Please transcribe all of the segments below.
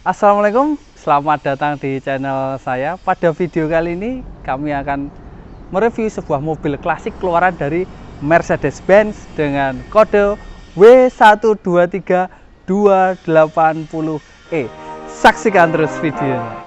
Assalamualaikum, selamat datang di channel saya. Pada video kali ini kami akan mereview sebuah mobil klasik keluaran dari Mercedes-Benz dengan kode W123280E. Saksikan terus videonya.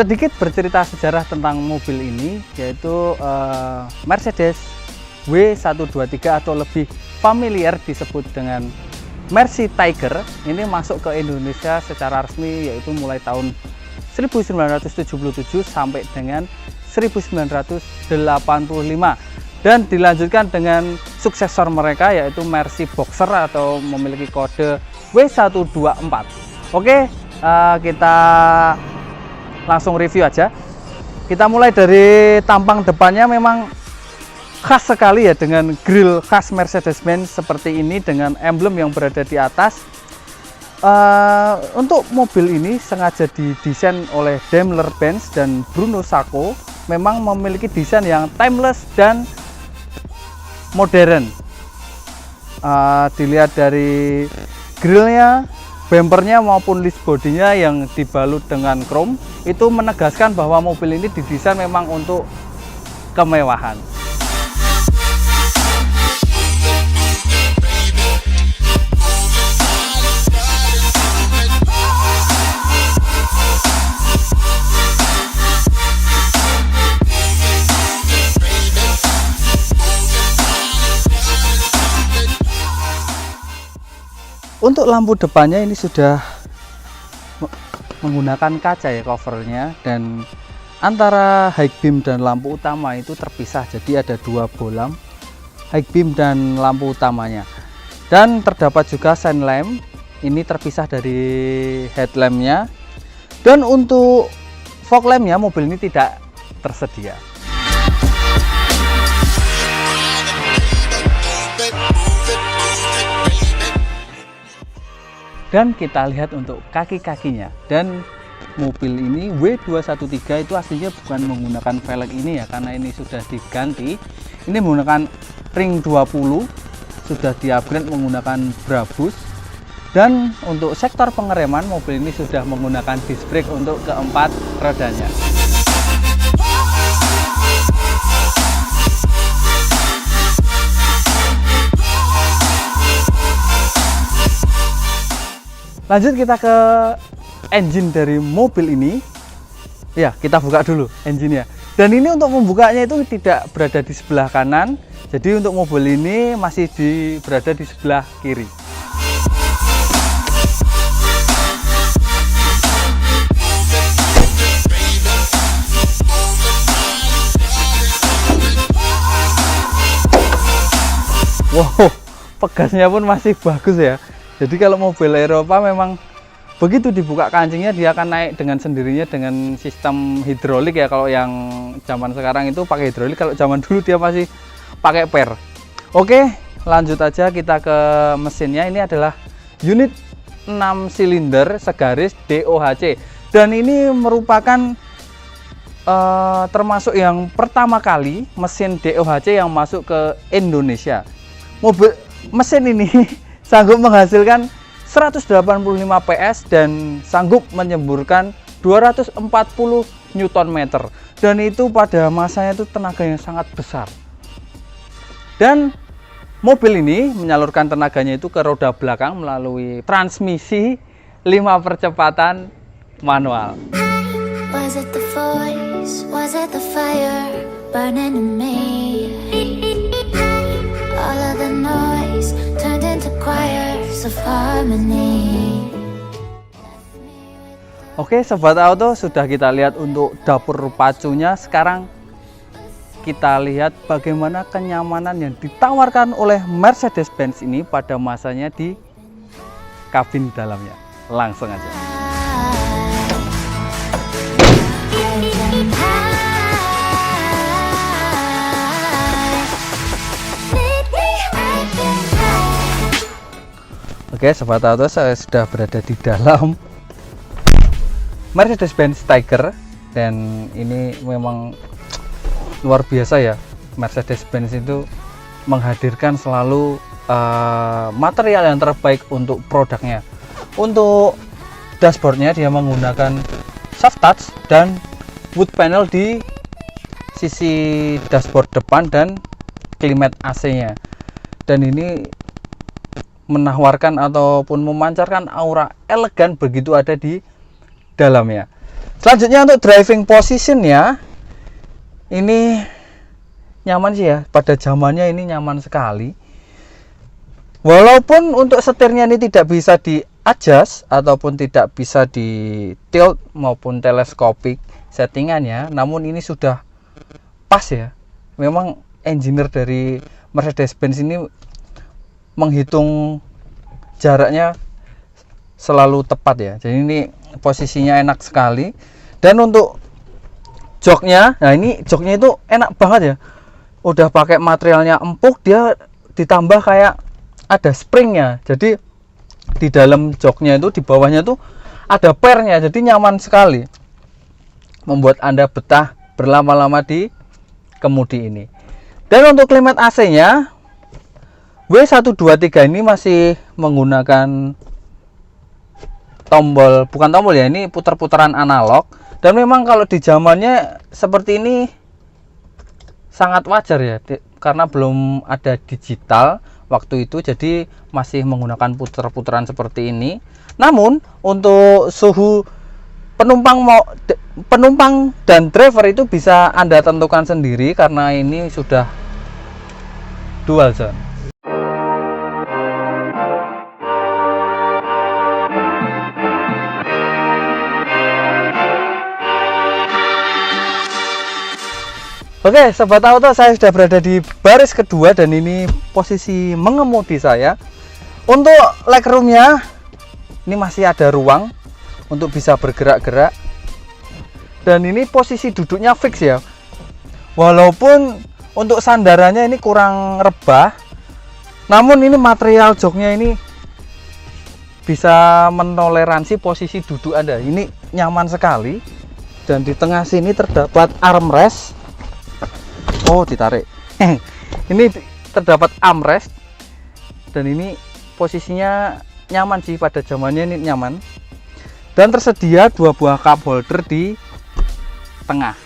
Sedikit bercerita sejarah tentang mobil ini, yaitu Mercedes W123 atau lebih familiar disebut dengan Mercy Tiger. Ini masuk ke Indonesia secara resmi yaitu mulai tahun 1977 sampai dengan 1985 dan dilanjutkan dengan suksesor mereka yaitu Mercy Boxer atau memiliki kode W124. Oke, kita langsung review aja. Kita mulai dari tampang depannya, memang khas sekali ya dengan grill khas Mercedes-Benz seperti ini dengan emblem yang berada di atas. Untuk mobil ini sengaja didesain oleh Daimler-Benz dan Bruno Sacco, memang memiliki desain yang timeless dan modern. Dilihat dari grillnya, bumpernya maupun list bodinya yang dibalut dengan chrome, itu menegaskan bahwa mobil ini didesain memang untuk kemewahan. Untuk lampu depannya ini sudah menggunakan kaca ya covernya, dan antara high beam dan lampu utama itu terpisah, jadi ada dua bolam high beam dan lampu utamanya, dan terdapat juga shine lamp, ini terpisah dari headlampnya. Dan untuk fog lampnya mobil ini tidak tersedia. Dan kita lihat untuk kaki-kakinya, dan mobil ini W213 itu aslinya bukan menggunakan velg ini ya, karena ini sudah diganti. Ini menggunakan ring 20, sudah di-upgrade menggunakan Brabus. Dan untuk sektor pengereman, mobil ini sudah menggunakan disc brake untuk keempat rodanya. Lanjut kita ke engine dari mobil ini. Ya, kita buka dulu engine-nya. Dan ini untuk membukanya itu tidak berada di sebelah kanan. Jadi untuk mobil ini masih berada di sebelah kiri. Wow, pegasnya pun masih bagus ya. Jadi kalau mobil Eropa memang begitu dibuka kancingnya dia akan naik dengan sendirinya dengan sistem hidrolik ya. Kalau yang zaman sekarang itu pakai hidrolik, kalau zaman dulu dia masih pakai per. Oke, lanjut aja kita ke mesinnya. Ini adalah unit 6 silinder segaris DOHC, dan ini merupakan termasuk yang pertama kali mesin DOHC yang masuk ke Indonesia. Mesin ini sanggup menghasilkan 185 PS dan sanggup menyemburkan 240 Nm, dan itu pada masanya itu tenaga yang sangat besar. Dan mobil ini menyalurkan tenaganya itu ke roda belakang melalui transmisi 5 percepatan manual. Was it the voice? Was it the fire burning in me? All of the noise turned into choirs of harmony. Oke sobat auto, sudah kita lihat untuk dapur pacunya. Sekarang kita lihat bagaimana kenyamanan yang ditawarkan oleh Mercedes-Benz ini pada masanya di kabin dalamnya. Langsung aja. Oke, Sobat Auto, saya sudah berada di dalam Mercedes-Benz Tiger, dan ini memang luar biasa ya. Mercedes-Benz itu menghadirkan selalu material yang terbaik untuk produknya. Untuk dashboardnya dia menggunakan soft touch dan wood panel di sisi dashboard depan dan climate AC-nya, dan ini menawarkan ataupun memancarkan aura elegan begitu ada di dalamnya. Selanjutnya untuk driving positionnya, ini nyaman sih ya, pada zamannya ini nyaman sekali. Walaupun untuk setirnya ini tidak bisa di adjust ataupun tidak bisa di tilt maupun teleskopik settingannya, namun ini sudah pas ya. Memang engineer dari Mercedes-Benz ini menghitung jaraknya selalu tepat ya. Jadi ini posisinya enak sekali. Dan untuk joknya, nah ini joknya itu enak banget ya. Udah pakai materialnya empuk, dia ditambah kayak ada springnya. Jadi di dalam joknya itu, di bawahnya tuh ada pernya, jadi nyaman sekali, membuat Anda betah berlama-lama di kemudi ini. Dan untuk climate AC-nya W123 ini masih menggunakan tombol, bukan tombol ya, ini putar-putaran analog. Dan memang kalau di zamannya seperti ini sangat wajar ya, karena belum ada digital waktu itu, jadi masih menggunakan putar-putaran seperti ini. Namun untuk suhu penumpang dan driver itu bisa Anda tentukan sendiri, karena ini sudah dual zone. Oke, Sobat Auto, saya sudah berada di baris kedua dan ini posisi mengemudi saya. Untuk legroomnya ini masih ada ruang untuk bisa bergerak-gerak, dan ini posisi duduknya fix ya. Walaupun untuk sandarannya ini kurang rebah, namun ini material joknya ini bisa menoleransi posisi duduk Anda. Ini nyaman sekali, dan di tengah sini terdapat armrest. Oh, ditarik. Ini terdapat armrest, dan ini posisinya nyaman sih, pada zamannya ini nyaman. Dan tersedia 2 buah cup holder di tengah.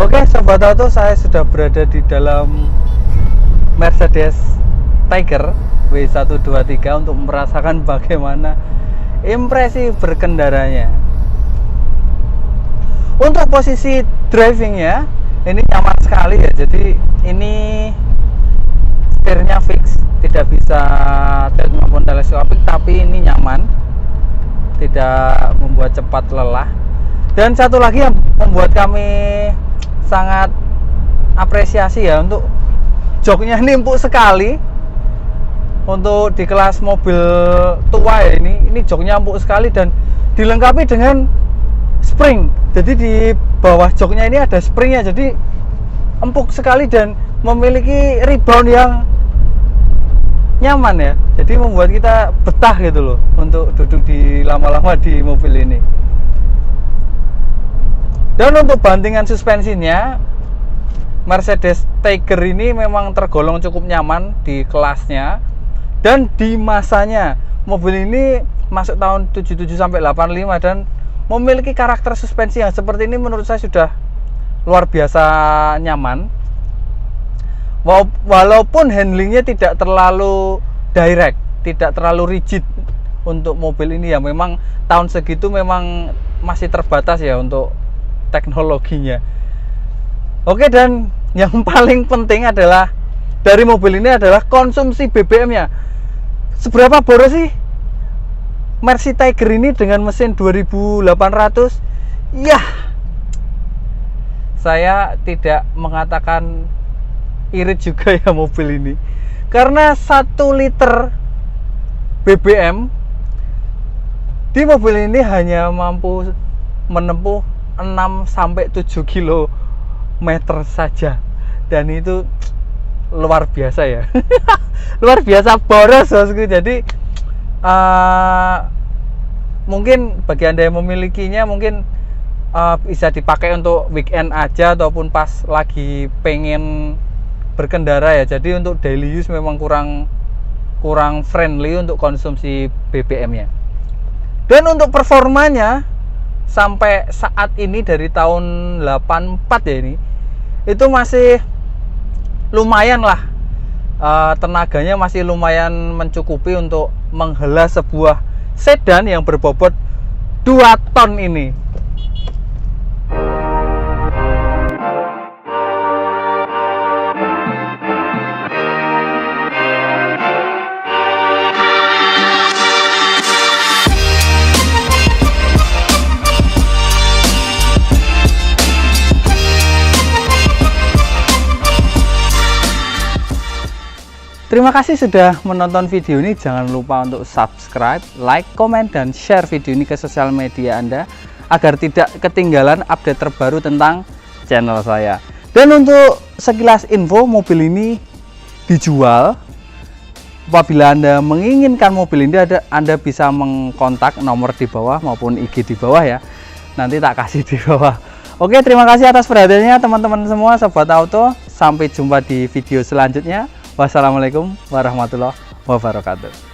Oke, Sobat Auto, saya sudah berada di dalam Mercedes Tiger W123 untuk merasakan bagaimana impresi berkendaranya. Untuk posisi drivingnya ini nyaman sekali ya. Jadi ini setirnya fix, tidak bisa tilt maupun teleskopik, tapi ini nyaman, tidak membuat cepat lelah. Dan satu lagi yang membuat kami sangat apresiasi ya, untuk joknya ini empuk sekali. Untuk di kelas mobil tua ya, ini joknya empuk sekali dan dilengkapi dengan spring. Jadi di bawah joknya ini ada springnya, jadi empuk sekali dan memiliki rebound yang nyaman ya. Jadi membuat kita betah gitu loh untuk duduk di lama-lama di mobil ini. Dan untuk bantingan suspensinya Mercedes Tiger ini memang tergolong cukup nyaman di kelasnya dan di masanya. Mobil ini masuk tahun 77 sampai 85 dan memiliki karakter suspensi yang seperti ini menurut saya sudah luar biasa nyaman. Walaupun handlingnya tidak terlalu direct, tidak terlalu rigid untuk mobil ini ya, memang tahun segitu memang masih terbatas ya untuk teknologinya. Oke, dan yang paling penting adalah dari mobil ini adalah konsumsi BBM-nya. Seberapa boros sih Mercy Tiger ini dengan mesin 2800? Ya, saya tidak mengatakan irit juga ya mobil ini, karena 1 liter BBM di mobil ini hanya mampu menempuh 6 sampai 7 kilometer saja, dan itu luar biasa ya. Luar biasa boros bosku. Jadi mungkin bagi Anda yang memilikinya mungkin bisa dipakai untuk weekend aja ataupun pas lagi pengen berkendara ya. Jadi untuk daily use memang kurang friendly untuk konsumsi BBM-nya. Dan untuk performanya sampai saat ini dari tahun 84 ya ini, itu masih lumayan lah, tenaganya masih lumayan mencukupi untuk menghela sebuah sedan yang berbobot 2 ton ini. Terima kasih sudah menonton video ini. Jangan lupa untuk subscribe, like, komen, dan share video ini ke sosial media Anda agar tidak ketinggalan update terbaru tentang channel saya. Dan untuk sekilas info, mobil ini dijual. Apabila Anda menginginkan mobil ini, Anda bisa mengkontak nomor di bawah maupun IG di bawah ya. Nanti tak kasih di bawah. Oke, terima kasih atas perhatiannya teman-teman semua sobat auto. Sampai jumpa di video selanjutnya. Wassalamualaikum warahmatullahi wabarakatuh.